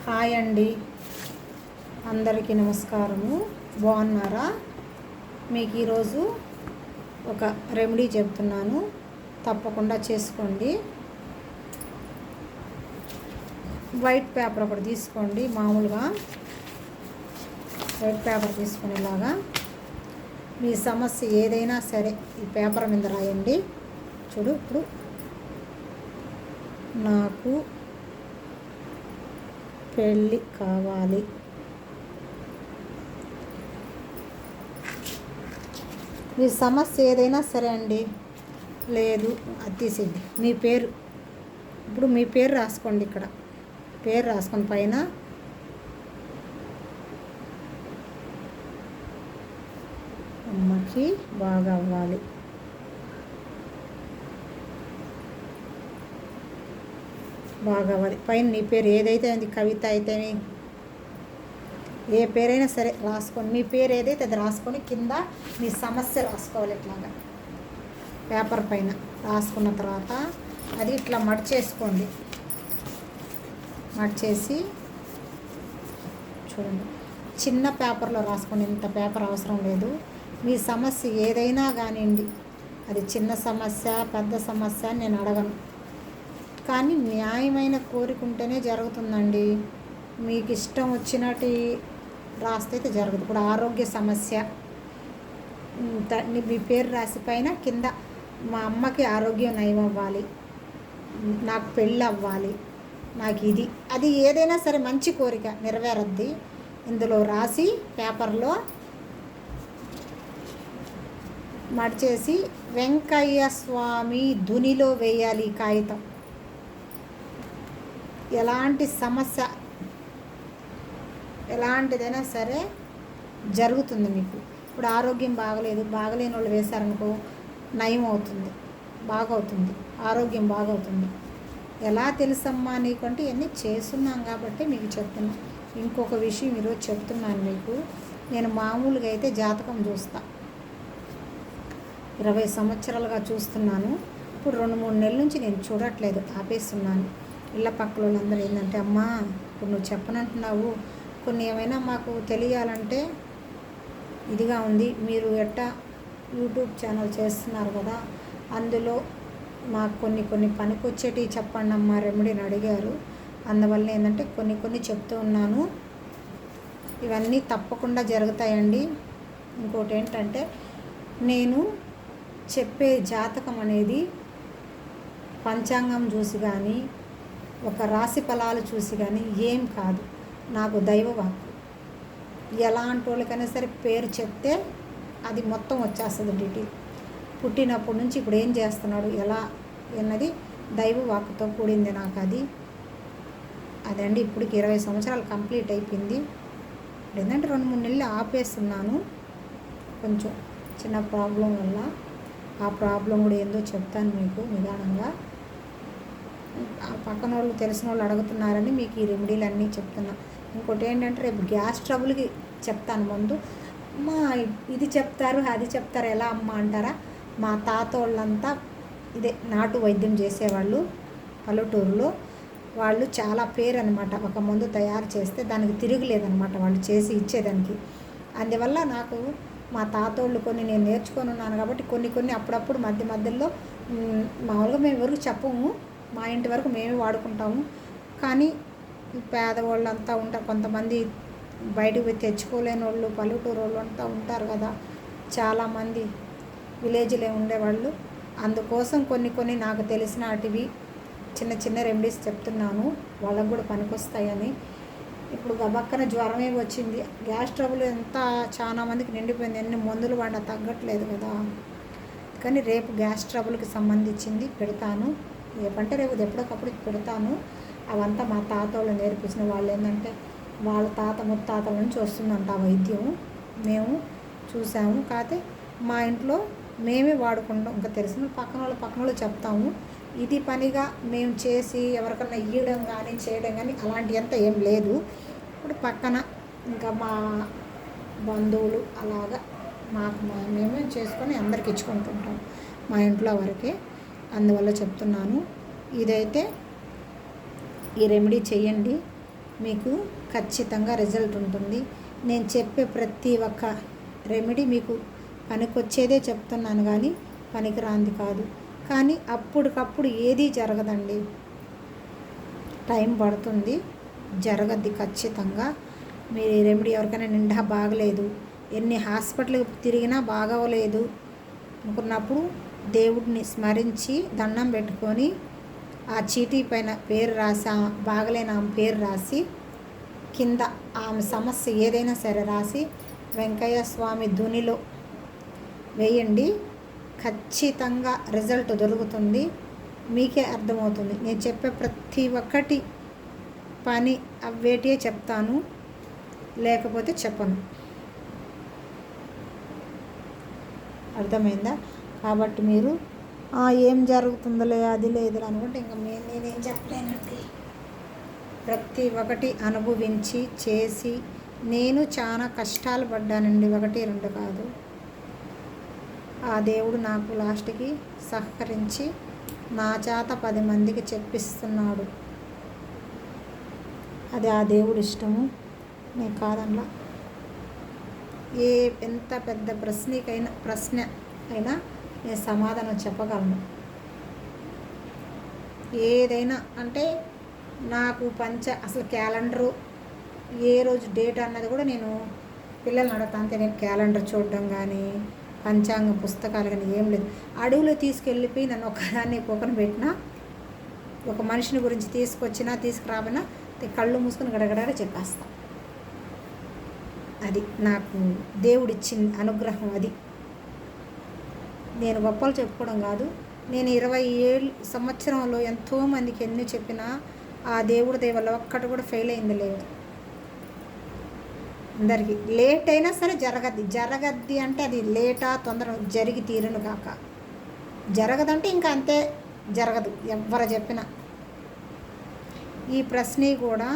Hi అండి, అందరికీ నమస్కారము. బాగున్నారా? మీకు ఈరోజు ఒక రెమెడీ చెప్తున్నాను, తప్పకుండా చేసుకోండి. వైట్ పేపర్ ఒకటి తీసుకోండి. మామూలుగా వైట్ పేపర్ తీసుకునేలాగా మీ సమస్య ఏదైనా సరే ఈ పేపర్ మీద రాయండి. చూడు, ఇప్పుడు నాకు పెళ్ళి కావాలి, మీ సమస్య ఏదైనా సరే అండి. లేదు, అది తీసేయండి. మీ పేరు, ఇప్పుడు మీ పేరు రాసుకోండి. ఇక్కడ పేరు రాసుకొని పైన అమ్మకి బాగా అవ్వాలి, బాగా అవ్వాలి. పైన నీ పేరు ఏదైతే ఉంది, కవిత అయితే ఏ పేరైనా సరే రాసుకొని, మీ పేరు ఏదైతే అది రాసుకొని కింద మీ సమస్య రాసుకోవాలి. ఇట్లాగా పేపర్ పైన రాసుకున్న తర్వాత అది ఇట్లా మడిచేసుకోండి. మడిచేసి చూడండి, చిన్న పేపర్లో రాసుకోండి. ఇంత పేపర్ అవసరం లేదు. మీ సమస్య ఏదైనా కానివ్వండి, అది చిన్న సమస్య పెద్ద సమస్య అని నేను అడగను, కానీ న్యాయమైన కోరిక ఉంటేనే జరుగుతుందండి. మీకు ఇష్టం వచ్చినట్టు రాస్తే అయితే జరగదు. ఇప్పుడు ఆరోగ్య సమస్య, మీ పేరు రాసి పైన కింద మా అమ్మకి ఆరోగ్యం నయం అవ్వాలి, నాకు పెళ్ళి అవ్వాలి, నాకు ఇది అది ఏదైనా సరే మంచి కోరిక నెరవేరద్ది. ఇందులో రాసి పేపర్లో మడిచేసి వెంకయ్య స్వామి ధునిలో వేయాలి ఈ కాగితం. ఎలాంటి సమస్య ఎలాంటిదైనా సరే జరుగుతుంది మీకు. ఇప్పుడు ఆరోగ్యం బాగలేని వాళ్ళు వేశారనుకో, నయం అవుతుంది, బాగవుతుంది, ఆరోగ్యం బాగవుతుంది. ఎలా తెలుసమ్మా నీకంటే ఇవన్నీ చేస్తున్నాం కాబట్టి మీకు చెప్తున్నా. ఇంకొక విషయం ఈరోజు చెప్తున్నాను మీకు. నేను మామూలుగా అయితే జాతకం చూస్తా, 20 సంవత్సరాలుగా చూస్తున్నాను. ఇప్పుడు 2-3 నెలల నుంచి నేను చూడట్లేదు, ఆపేస్తున్నాను. ఇళ్ళ పక్కల వాళ్ళందరూ ఏంటంటే, అమ్మా ఇప్పుడు నువ్వు చెప్పనంటున్నావు, కొన్ని ఏమైనా మాకు తెలియాలంటే ఇదిగా ఉంది. మీరు ఎట్టా యూట్యూబ్ ఛానల్ చేస్తున్నారు కదా, అందులో మాకు కొన్ని పనికొచ్చేటివి చెప్పండి అమ్మా రెమెడీని అడిగారు. అందువల్ల ఏంటంటే కొన్ని చెప్తూ ఉన్నాను. ఇవన్నీ తప్పకుండా జరుగుతాయండి. ఇంకోటి ఏంటంటే, నేను చెప్పే జాతకం అనేది పంచాంగం చూసి కానీ ఒక రాశి ఫలాలు చూసి కానీ ఏం కాదు, నాకు దైవవాక్కు. ఎలాంటి వాళ్ళకైనా సరే పేరు చెప్తే అది మొత్తం వచ్చేస్తుంది డీటెయిల్. పుట్టినప్పటి నుంచి ఇప్పుడు ఏం చేస్తున్నాడు ఎలా అన్నది దైవవాక్కుతో కూడింది నాకు. అదండి. ఇప్పటికి 20 సంవత్సరాలు కంప్లీట్ అయిపోయింది. ఇప్పుడు ఏంటంటే 2-3 నెలలు ఆపేస్తున్నాను, కొంచెం చిన్న ప్రాబ్లం వల్ల. ఆ ప్రాబ్లం కూడా ఏందో చెప్తాను మీకు నిదానంగా. ఆ పక్కన వాళ్ళు తెలిసిన వాళ్ళు అడుగుతున్నారని మీకు ఈ రెమెడీలు అన్నీ చెప్తున్నా. ఇంకోటి ఏంటంటే, రేపు గ్యాస్ ట్రబుల్కి చెప్తాను ముందు. అమ్మా ఇది చెప్తారు అది చెప్తారు ఎలా అమ్మ అంటారా? మా తాత వాళ్ళంతా ఇదే నాటు వైద్యం చేసేవాళ్ళు పల్లెటూరులో. వాళ్ళు చాలా పేరు అనమాట. ఒక మందు తయారు చేస్తే దానికి తిరుగులేదనమాట వాళ్ళు చేసి ఇచ్చేదానికి. అందువల్ల నాకు మా తాతోళ్ళు కొన్ని నేను నేర్చుకొని ఉన్నాను కాబట్టి కొన్ని అప్పుడప్పుడు మధ్యలో మామూలుగా మేము ఎవరికి చెప్పము, మా ఇంటి వరకు మేమే వాడుకుంటాము. కానీ పేదవాళ్ళంతా ఉంటారు, కొంతమంది బయటకు పోయి తెచ్చుకోలేని వాళ్ళు, పల్లెటూరు వాళ్ళు అంతా ఉంటారు కదా, చాలామంది విలేజ్లో ఉండేవాళ్ళు. అందుకోసం కొన్ని నాకు తెలిసిన వాటివి చిన్న రెమెడీస్ చెప్తున్నాను, వాళ్ళకు కూడా పనికొస్తాయని. ఇప్పుడు గబక్కన జ్వరమే వచ్చింది, గ్యాస్ ట్రబుల్ ఎంత చాలా మందికి నిండిపోయింది, ఎన్ని మందులు వాడినా తగ్గట్లేదు కదా. కానీ రేపు గ్యాస్ ట్రబుల్కి సంబంధించింది పెడతాను. రేపంటే రేపు ఎప్పటికప్పుడు పెడతాను. అవంతా మా తాత వాళ్ళు నేర్పించిన వాళ్ళు. ఏంటంటే వాళ్ళ తాత ముత్తాతల నుంచి వస్తుందంట ఆ వైద్యం. మేము చూసాము, కాకపోతే మా ఇంట్లో మేమే వాడుకుంటాం. ఇంకా తెలిసిన పక్కన వాళ్ళు చెప్తాము. ఇది పనిగా మేము చేసి ఎవరికన్నా ఇవ్వడం కానీ చేయడం కానీ అలాంటి అంతా ఏం లేదు. ఇప్పుడు పక్కన ఇంకా మా బంధువులు అలాగా మేమే చేసుకొని అందరికి ఇచ్చుకుంటుంటాం మా ఇంట్లో వరకే. అందువల్ల చెప్తున్నాను. ఇదైతే ఈ రెమెడీ చేయండి, మీకు ఖచ్చితంగా రిజల్ట్ ఉంటుంది. నేను చెప్పే ప్రతి ఒక్క రెమెడీ మీకు పనికొచ్చేదే చెప్తున్నాను, కానీ పనికిరాంది కాదు. కానీ అప్పటికప్పుడు ఏదీ జరగదండి, టైం పడుతుంది, జరగద్ది ఖచ్చితంగా. మీరు ఈ రెమెడీ ఎవరికైనా నిండా బాగలేదు, ఎన్ని హాస్పిటల్కి తిరిగినా బాగవలేదు అనుకున్నప్పుడు దేవుడిని స్మరించి దండం పెట్టుకొని ఆ చీటీ పైన పేరు రాసి, బాగలేని ఆమె పేరు రాసి, కింద ఆమె సమస్య ఏదైనా సరే రాసి వెంకయ్య స్వామి ధునిలో వేయండి. ఖచ్చితంగా రిజల్ట్ దొరుకుతుంది, మీకే అర్థమవుతుంది. నేను చెప్పే ప్రతి ఒక్కటి పని అవేటియే చెప్తాను, లేకపోతే చెప్పను. అర్థమైందా? కాబట్టి మీరు ఏం జరుగుతుందిలే, అది లేదు అనుకుంటే ఇంకా నేనేం చెప్పలేనండి. ప్రతి ఒక్కటి అనుభవించి చేసి, నేను చాలా కష్టాలు పడ్డానండి, 1, 2 కాదు. ఆ దేవుడు నాకు లాస్ట్కి సహకరించి నా చేత 10 మందికి చెప్పిస్తున్నాడు. అది ఆ దేవుడు ఇష్టము, నేను కాదనలా. ఎంత పెద్ద ప్రశ్న అయినా నేను సమాధానం చెప్పగలను. ఏదైనా అంటే నాకు అసలు క్యాలెండరు ఏ రోజు డేట్ అన్నది కూడా నేను పిల్లల్ని అడుగుతాను. అంతే, నేను క్యాలెండర్ చూడడం కానీ పంచాంగ పుస్తకాలు కానీ ఏం లేదు. అడవిలో తీసుకెళ్ళిపోయి నన్ను ఒకదాన్ని కుక్కను పెట్టినా, ఒక మనిషిని గురించి తీసుకొచ్చినా తీసుకురాబోయినా కళ్ళు మూసుకొని గడగడ చెప్పేస్తా. అది నాకు దేవుడిచ్చిన అనుగ్రహం. అది నేను గొప్పలు చెప్పుకోవడం కాదు. నేను 27 సంవత్సరంలో ఎంతోమందికి ఎన్ని చెప్పినా ఆ దేవుడి దయ వల్ల ఒక్కటి కూడా ఫెయిల్ అయింది లేదు. అందరికీ లేట్ అయినా సరే జరగద్ది అంటే అది లేటా తొందర జరిగి తీరును కాక. జరగదంటే ఇంకా అంతే, జరగదు ఎవరు చెప్పినా. ఈ ప్రశ్న కూడా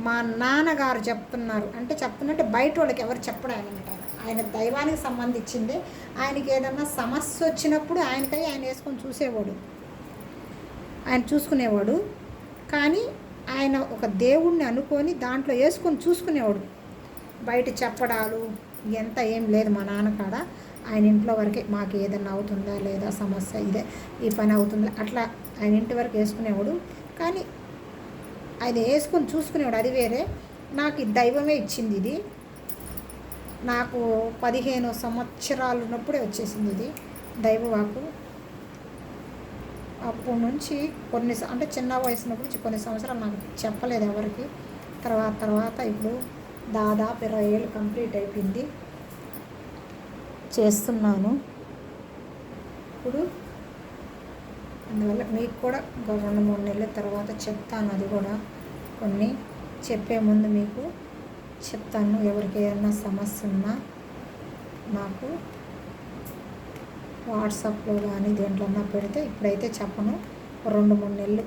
మా నాన్నగారు చెప్తున్నారు, అంటే చెప్తున్నట్టే బయట వాళ్ళకి ఎవరు చెప్పడం అనమాట. ఆయన దైవానికి సంబంధించింది. ఆయనకి ఏదన్నా సమస్య వచ్చినప్పుడు ఆయన వేసుకొని చూసేవాడు, ఆయన చూసుకునేవాడు. కానీ ఆయన ఒక దేవుణ్ణి అనుకొని దాంట్లో వేసుకొని చూసుకునేవాడు. బయట చెప్పడాలు ఎంత ఏం లేదు మా నాన్నకాడ. ఆయన ఇంట్లో వరకే మాకు ఏదన్నా అవుతుందా లేదా సమస్య, ఇదే ఈ పని అవుతుందా అట్లా ఆయన ఇంటి వరకు వేసుకునేవాడు. కానీ ఆయన వేసుకొని చూసుకునేవాడు, అది వేరే. నాకు దైవమే ఇచ్చింది ఇది. నాకు 15 సంవత్సరాలు ఉన్నప్పుడే వచ్చేసింది ఇది దైవవాకు. అప్పటి నుంచి అంటే చిన్న వయసున్నప్పుడు నుంచి కొన్ని సంవత్సరాలు నాకు చెప్పలేదు ఎవరికి. తర్వాత ఇప్పుడు దాదాపు 20 ఏళ్ళు కంప్లీట్ అయిపోయింది, చేస్తున్నాను ఇప్పుడు. అందువల్ల మీకు కూడా 2-3 నెలల తర్వాత చెప్తాను. అది కూడా కొన్ని చెప్పే ముందు మీకు చెప్తాను. ఎవరికి ఏదైనా సమస్య ఉన్నా నాకు వాట్సాప్లో కానీ దేంట్లోన్నా పెడితే, ఇప్పుడైతే చెప్పను. 2-3 నెలలు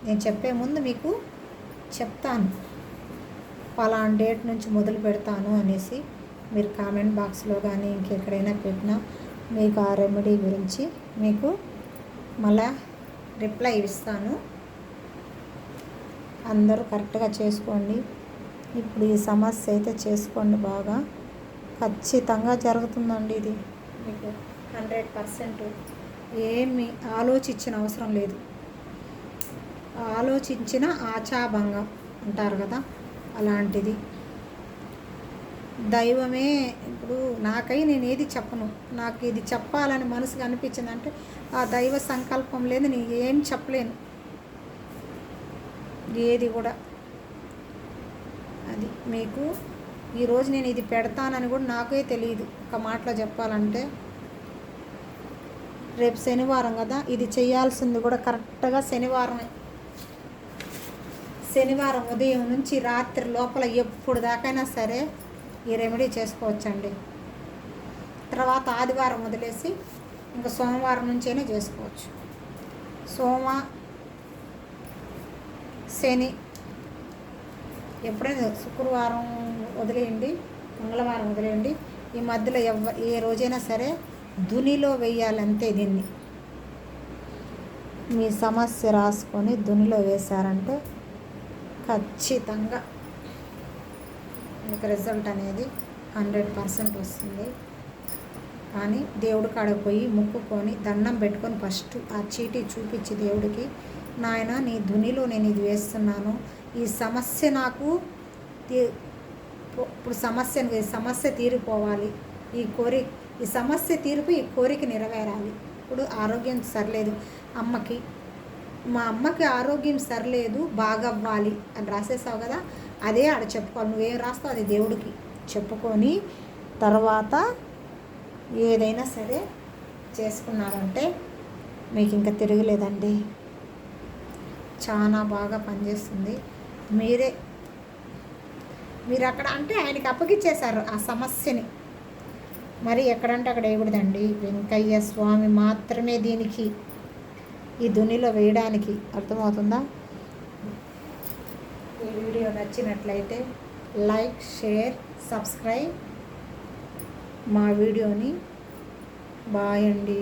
నేను చెప్పే ముందు మీకు చెప్తాను, పలానా డేట్ నుంచి మొదలు పెడతాను అనేసి. మీరు కామెంట్ బాక్స్లో కానీ ఇంకెక్కడైనా పెట్టినా మీకు ఆ రెమెడీ గురించి మీకు మళ్ళా రిప్లై ఇస్తాను. అందరూ కరెక్ట్గా చేసుకోండి. ఇప్పుడు ఈ సమస్య అయితే చేసుకోండి బాగా. ఖచ్చితంగా జరుగుతుందండి ఇది మీకు 100%. ఏమి ఆలోచించిన అవసరం లేదు. ఆలోచించిన ఆచాభంగం అంటారు కదా, అలాంటిది. దైవమే ఇప్పుడు నేను ఏది చెప్పను. నాకు ఇది చెప్పాలని మనసుకు అనిపించిందంటే ఆ దైవ సంకల్పం లేదు, నేను ఏం చెప్పలేను ఏది కూడా. అది మీకు ఈరోజు నేను ఇది పెడతానని కూడా నాకే తెలియదు. ఒక మాటలో చెప్పాలంటే రేపు శనివారం కదా, ఇది చేయాల్సింది కూడా కరెక్ట్గా శనివారమే. శనివారం ఉదయం నుంచి రాత్రి లోపల ఎప్పుడు దాకైనా సరే ఈ రెమెడీ చేసుకోవచ్చండి. తర్వాత ఆదివారం వదిలేసి ఇంకా సోమవారం నుంచైనా చేసుకోవచ్చు. శని ఎప్పుడైనా శుక్రవారం వదిలేయండి, మంగళవారం వదిలేయండి. ఈ మధ్యలో ఏ రోజైనా సరే దునిలో వేయాలంతే. దీన్ని మీ సమస్య రాసుకొని దునిలో వేశారంటే ఖచ్చితంగా మీకు రిజల్ట్ అనేది 100% వస్తుంది. కానీ దేవుడి కాడకు పోయి మొక్కుకొని దండం పెట్టుకొని ఫస్ట్ ఆ చీటీ చూపించి దేవుడికి, నాయన నీ ధునిలో నేను ఇది వేస్తున్నాను, ఈ సమస్య నాకు ఇప్పుడు సమస్య తీరిపోవాలి, ఈ సమస్య తీరిపి ఈ కోరిక నెరవేరాలి. ఇప్పుడు ఆరోగ్యం సరిలేదు అమ్మకి, మా అమ్మకి ఆరోగ్యం సరిలేదు, బాగవ్వాలి అని రాసేసావు కదా, అదే ఆడ చెప్పుకోవాలి. నువ్వేం రాస్తావు అది దేవుడికి చెప్పుకొని తర్వాత ఏదైనా సరే చేసుకున్నారంటే మీకు ఇంకా తిరగలేదండి. చాలా బాగా పనిచేస్తుంది. మీరు అక్కడ అంటే ఆయనకి అప్పగిచ్చేశారు ఆ సమస్యని, మరి ఎక్కడంటే అక్కడ వేయకూడదండి. వెంకయ్య స్వామి మాత్రమే దీనికి ఈ ధునిలో వేయడానికి. అర్థమవుతుందా? ఈ వీడియో నచ్చినట్లయితే లైక్, షేర్, సబ్స్క్రైబ్ మా వీడియోని. బాయ్ అండి.